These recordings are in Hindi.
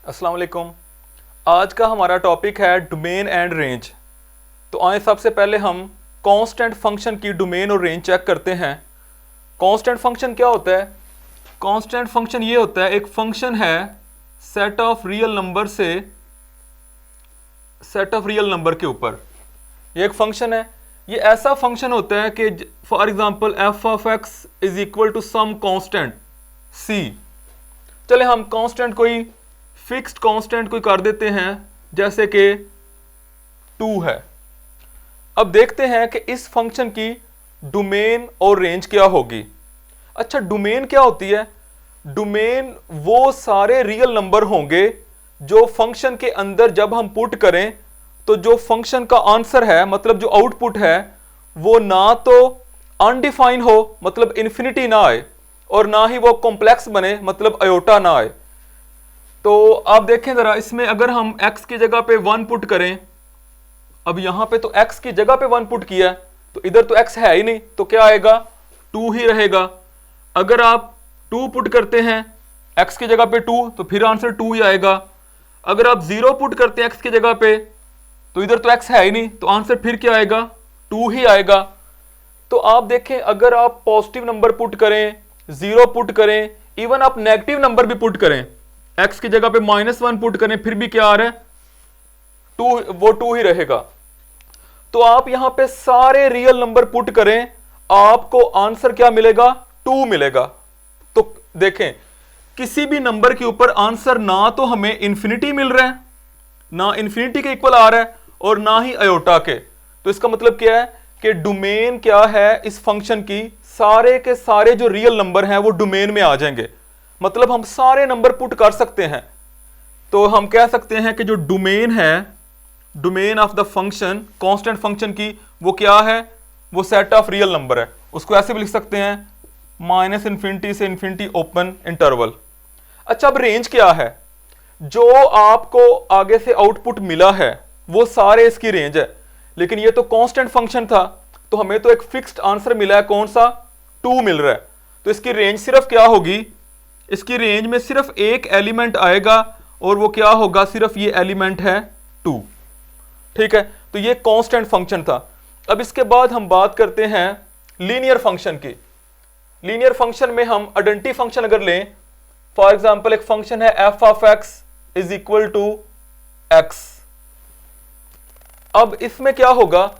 अस्सलाम वालेकुम। आज का हमारा टॉपिक है डोमेन एंड रेंज। तो आए सबसे पहले हम कांस्टेंट फंक्शन की डोमेन और रेंज चेक करते हैं। कांस्टेंट फंक्शन क्या होता है? कांस्टेंट फंक्शन ये होता है, एक फंक्शन है सेट ऑफ रियल नंबर से सेट ऑफ रियल नंबर के ऊपर। ये एक फंक्शन है। ये ऐसा फंक्शन होता है कि for example F of x is equal to some constant C. चले हम कांस्टेंट कोई फिक्स्ड कांस्टेंट कोई कर देते हैं, जैसे कि 2 है। अब देखते हैं कि इस फंक्शन की डोमेन और रेंज क्या होगी। अच्छा, डोमेन क्या होती है? डोमेन वो सारे रियल नंबर होंगे जो फंक्शन के अंदर जब हम पुट करें तो जो फंक्शन का आंसर है, मतलब जो आउटपुट है, वो ना तो अनडिफाइन हो, मतलब इन्फिनिटी ना आए, और ना ही वो कॉम्प्लेक्स बने, मतलब अयोटा ना आए। तो आप देखें जरा, इसमें अगर हम x की जगह पे 1 पुट करें, अब यहां पे तो x की जगह पे 1 पुट किया है, तो इधर तो x है ही नहीं, तो क्या आएगा? 2 ही रहेगा। अगर आप 2 पुट करते हैं x की जगह पे 2, तो फिर आंसर 2 ही आएगा। अगर आप 0 पुट करते हैं x की जगह पे, तो इधर तो x है ही नहीं, तो आंसर फिर क्या आएगा? 2 ही आएगा। तो आप देखें, अगर आप पॉजिटिव नंबर पुट करें, 0 पुट करें, इवन आप नेगेटिव नंबर भी पुट करें, x की जगह पे -1 पुट करें, फिर भी क्या आ रहा है? 2, वो 2 ही रहेगा। तो आप यहां पे सारे रियल नंबर पुट करें, आपको आंसर क्या मिलेगा? 2 मिलेगा। तो देखें, किसी भी नंबर के ऊपर आंसर ना तो हमें इंफिनिटी मिल रहा है, ना इंफिनिटी के इक्वल आ रहा है, और ना ही अयोटा के। तो इसका मतलब क्या है कि डोमेन क्या है इस फंक्शन की? सारे के सारे जो रियल नंबर हैं वो डोमेन में आ जाएंगे, मतलब हम सारे नंबर पुट कर सकते हैं। तो हम कह सकते हैं कि जो डोमेन है, domain of the function, constant function की, वो क्या है? वो सेट ऑफ रियल नंबर है। उसको ऐसे भी लिख सकते हैं, -इन्फिनिटी से इन्फिनिटी ओपन इंटरवल। अच्छा, अब रेंज क्या है? जो आपको आगे से आउटपुट मिला है वो सारे इसकी रेंज है, लेकिन ये तो कांस्टेंट फंक्शन था, तो हमें तो एक फिक्स्ड आंसर मिला है। कौन सा? 2 मिल रहा है। तो इसकी रेंज सिर्फ क्या होगी? इसकी रेंज में सिर्फ एक एलिमेंट आएगा, और वो क्या होगा? सिर्फ ये एलिमेंट है 2। ठीक है, तो ये कांस्टेंट फंक्शन था। अब इसके बाद हम बात करते हैं लीनियर फंक्शन की। लीनियर फंक्शन में हम आइडेंटिटी फंक्शन अगर लें, फॉर एग्जांपल एक फंक्शन है f of x is equal to x. अब इसमें क्या होगा?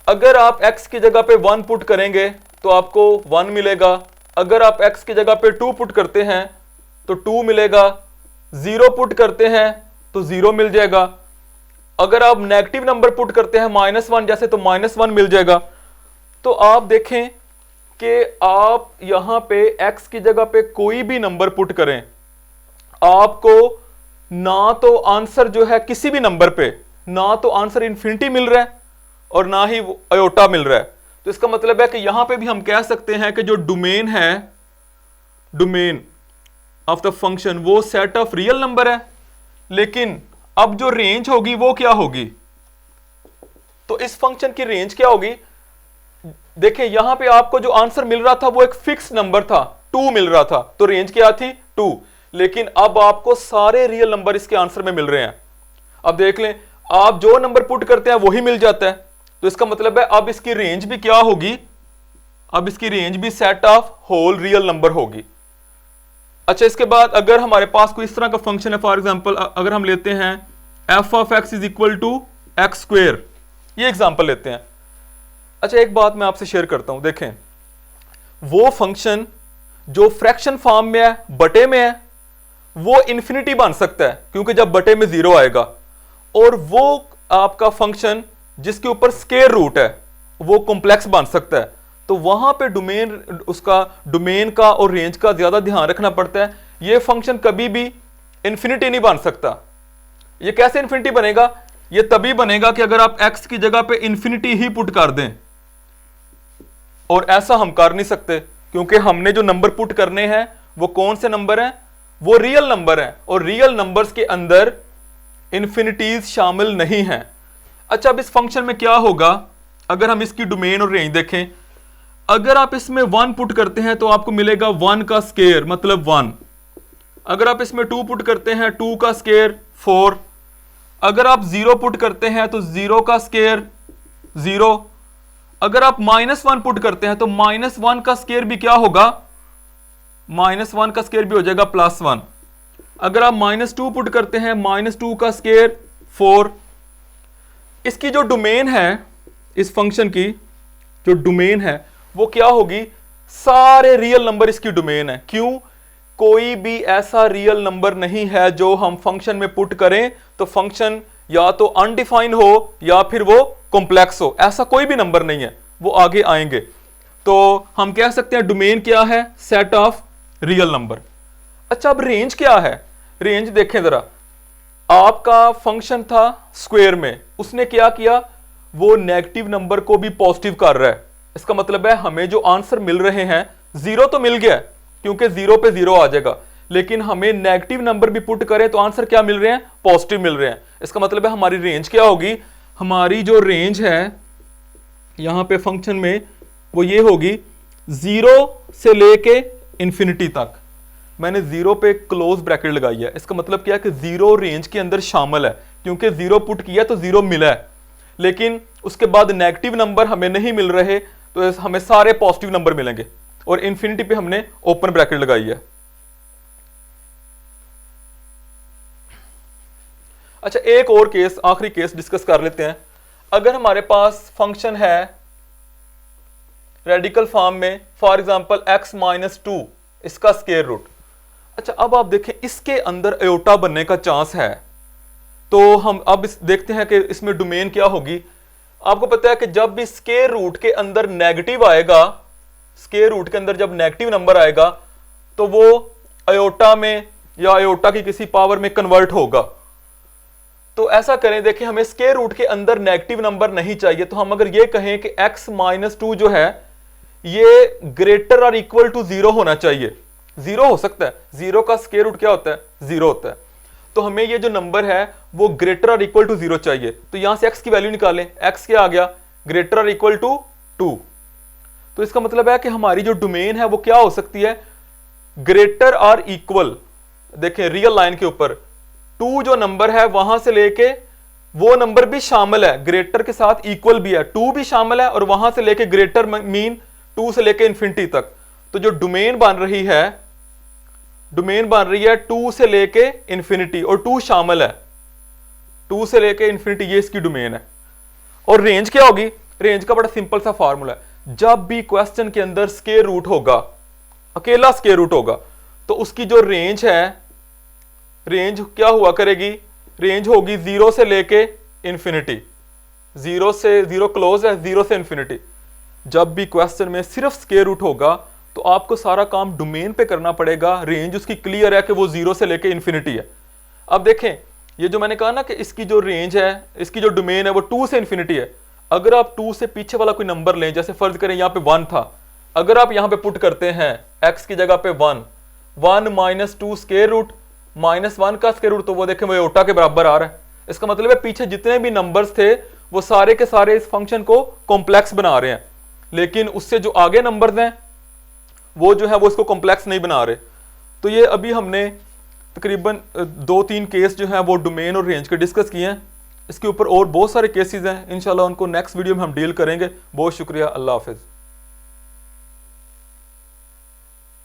अगर आप x की जगह पे 1 पुट करेंगे तो आपको 1 मिलेगा। अगर आप x की जगह पे 2 पुट करते हैं तो 2 मिलेगा। 0 पुट करते हैं तो 0 मिल जाएगा। अगर आप नेगेटिव नंबर पुट करते हैं -1 जैसे, तो -1 मिल जाएगा। तो आप देखें कि आप यहां पे x की जगह पे कोई भी नंबर पुट करें, आपको ना तो आंसर जो है किसी भी नंबर पे, ना तो आंसर इंफिनिटी मिल रहा है और ना ही अयोटा मिल रहा है। तो इसका मतलब है कि यहां पे भी हम कह सकते हैं कि जो डोमेन है, डोमेन ऑफ द फंक्शन, वो सेट ऑफ रियल नंबर है। लेकिन अब जो रेंज होगी वो क्या होगी? तो इस फंक्शन की रेंज क्या होगी? देखिए, यहां पे आपको जो आंसर मिल रहा था वो एक फिक्स नंबर था, 2 मिल रहा था, तो रेंज क्या थी? 2। लेकिन अब आपको सारे रियल नंबर इसके आंसर में मिल रहे हैं। अब देख लें, आप जो नंबर पुट करते हैं वही मिल जाता है। तो इसका मतलब है अब इसकी रेंज भी क्या होगी? अब इसकी रेंज भी set of whole real number होगी। अच्छा, इसके बाद अगर हमारे पास कोई इस तरह का फंक्शन है, फॉर एग्जांपल अगर हम लेते हैं f of x is equal to x square, ये एग्जांपल लेते हैं। अच्छा, एक बात मैं आपसे शेयर करता हूं। देखें, वो फंक्शन जो फ्रैक्शन फॉर्म में है, बटे में है, वो इंफिनिटी बन सकता है, क्योंकि जब बटे में 0 आएगा। और वो आपका फंक्शन जिसके ऊपर स्क्वायर रूट है, वो कॉम्प्लेक्स बन सकता है। तो वहां पे डोमेन, उसका डोमेन का और रेंज का ज्यादा ध्यान रखना पड़ता है। ये फंक्शन कभी भी इंफिनिटी नहीं बन सकता। ये कैसे इंफिनिटी बनेगा? ये तभी बनेगा कि अगर आप x की जगह पे इंफिनिटी ही पुट कर दें, और ऐसा हम कर नहीं सकते, क्योंकि हमने जो नंबर पुट करने हैं वो कौन से नंबर हैं? वो रियल नंबर हैं, और रियल नंबर्स के अंदर इंफिनिटीज शामिल नहीं हैं। अच्छा, अब इस फंक्शन में क्या होगा अगर हम इसकी डोमेन और रेंज देखें? अगर आप इसमें 1 पुट करते हैं तो आपको मिलेगा 1 का स्क्वायर, मतलब 1। अगर आप इसमें 2 पुट करते हैं 2 का स्केयर 4, अगर आप 0 पुट करते हैं तो 0 का स्केयर 0, अगर आप -1 पुट करते हैं तो -1 का स्केयर भी क्या होगा, -1 का स्केयर भी हो जाएगा +1। अगर आप -2 पुट करते हैं -2 का स्केयर 4। इसकी जो डोमेन है, इस फंक्शन की जो डोमेन है वो क्या होगी, सारे रियल नंबर इसकी डोमेन है। क्यों, कोई भी ऐसा रियल नंबर नहीं है जो हम फंक्शन में पुट करें तो फंक्शन या तो अनडिफाइंड हो या फिर वो कॉम्प्लेक्स हो, ऐसा कोई भी नंबर नहीं है, वो आगे आएंगे। तो हम कह सकते हैं डोमेन क्या है, सेट ऑफ रियल नंबर। अच्छा, अब रेंज क्या है, रेंज देखें जरा, आपका फंक्शन था स्क्वायर में, उसने क्या किया, वो नेगेटिव नंबर को भी पॉजिटिव कर रहा है। इसका मतलब है हमें जो आंसर मिल रहे हैं, 0 तो मिल गया क्योंकि 0 पे 0 आ जाएगा, लेकिन हमें नेगेटिव नंबर भी पुट करें तो आंसर क्या मिल रहे हैं, पॉजिटिव मिल रहे हैं। इसका मतलब है हमारी रेंज क्या होगी, हमारी जो रेंज है यहां पे फंक्शन में वो ये होगी 0 से लेके इंफिनिटी तक। मैंने 0 पे क्लोज ब्रैकेट लगाई है, इसका मतलब क्या है कि 0 रेंज के अंदर शामिल है, क्योंकि 0 पुट किया तो 0 मिला है, लेकिन उसके बाद नेगेटिव नंबर हमें नहीं मिल रहे तो हमें सारे पॉजिटिव नंबर मिलेंगे, और इंफिनिटी पे हमने ओपन ब्रैकेट लगाई है। अच्छा, एक और केस, आखिरी केस डिस्कस कर लेते हैं। अगर हमारे पास फंक्शन है रेडिकल फॉर्म में, फॉर एग्जांपल x-2 इसका स्क्वायर रूट। अच्छा, अब आप देखें इसके अंदर अयोटा बनने का चांस है, तो हम अब देखते हैं कि इसमें डोमेन क्या होगी। आपको पता है कि जब भी स्क्वायर रूट के अंदर नेगेटिव आएगा, स्क्वायर रूट के अंदर जब नेगेटिव नंबर आएगा तो वो अयोटा में या अयोटा की किसी पावर में कन्वर्ट होगा। तो ऐसा करें, देखिए हमें स्क्वायर रूट के अंदर नेगेटिव नंबर नहीं चाहिए, तो हम अगर ये कहें कि x-2 जो है ये ग्रेटर और इक्वल टू 0 होना चाहिए, 0 हो सकता है, 0 का स्क्वायर रूट क्या होता है, 0 होता है, तो हमें ये जो नंबर है वो ग्रेटर और इक्वल टू 0 चाहिए। तो यहां से x की वैल्यू निकालें, x क्या आ गया, ग्रेटर और इक्वल टू 2। तो इसका मतलब है कि हमारी जो डोमेन है वो क्या हो सकती है, ग्रेटर और इक्वल। देखें रियल लाइन के ऊपर 2 जो नंबर है वहां से लेके वो नंबर भी शामिल है, ग्रेटर के साथ इक्वल भी है, 2 भी शामिल है, और वहां से लेके ग्रेटर मीन 2 से लेके इंफिनिटी तक। तो जो डोमेन बन रही है, डोमेन बन रही है 2 से लेके इंफिनिटी, और 2 शामिल है, 2 से लेके इंफिनिटी, ये इसकी डोमेन है। और रेंज क्या होगी, रेंज का बड़ा सिंपल सा फार्मूला है, जब भी क्वेश्चन के अंदर स्क्वायर रूट होगा, अकेला स्क्वायर रूट होगा, तो उसकी जो रेंज है, रेंज क्या हुआ करेगी, रेंज होगी 0 से लेके इंफिनिटी, 0 क्लोज है, 0 से इंफिनिटी। जब भी क्वेश्चन में सिर्फ स्क्वायर रूट होगा तो आपको सारा काम डोमेन पे करना पड़ेगा, रेंज उसकी क्लियर है कि वो 0 से लेके इंफिनिटी है। अब देखें ये जो मैंने कहा ना कि इसकी जो रेंज है, इसकी जो डोमेन है वो 2 से इंफिनिटी है। अगर आप 2 से पीछे वाला कोई नंबर लें, जैसे फर्ज करें यहाँ पे 1 था, अगर आप यहाँ पे पुट करते हैं x की जगह पे 1 -2 स्क्वायर रूट -1 का स्क्वायर रूट, तो वो देखें वो अयोटा के बराबर आ रहा है। इसका मतलब है पीछे जितने भी नंबर्स थे वो सारे के सारे इस फंक्शन को कॉम्प्लेक्स बना रहे हैं, लेकिन उससे जो आगे नंबर्स हैं वो जो है वो इसको कॉम्प्लेक्स नहीं बना रहे। तो ये अभी हमने तकरीबन 2-3 केस जो हैं वो डोमेन और रेंज के डिस्कस किए हैं। इसके ऊपर और बहुत सारे केसेस हैं, इंशाल्लाह उनको नेक्स्ट वीडियो में हम डील करेंगे। बहुत शुक्रिया, अल्लाह हाफिज़।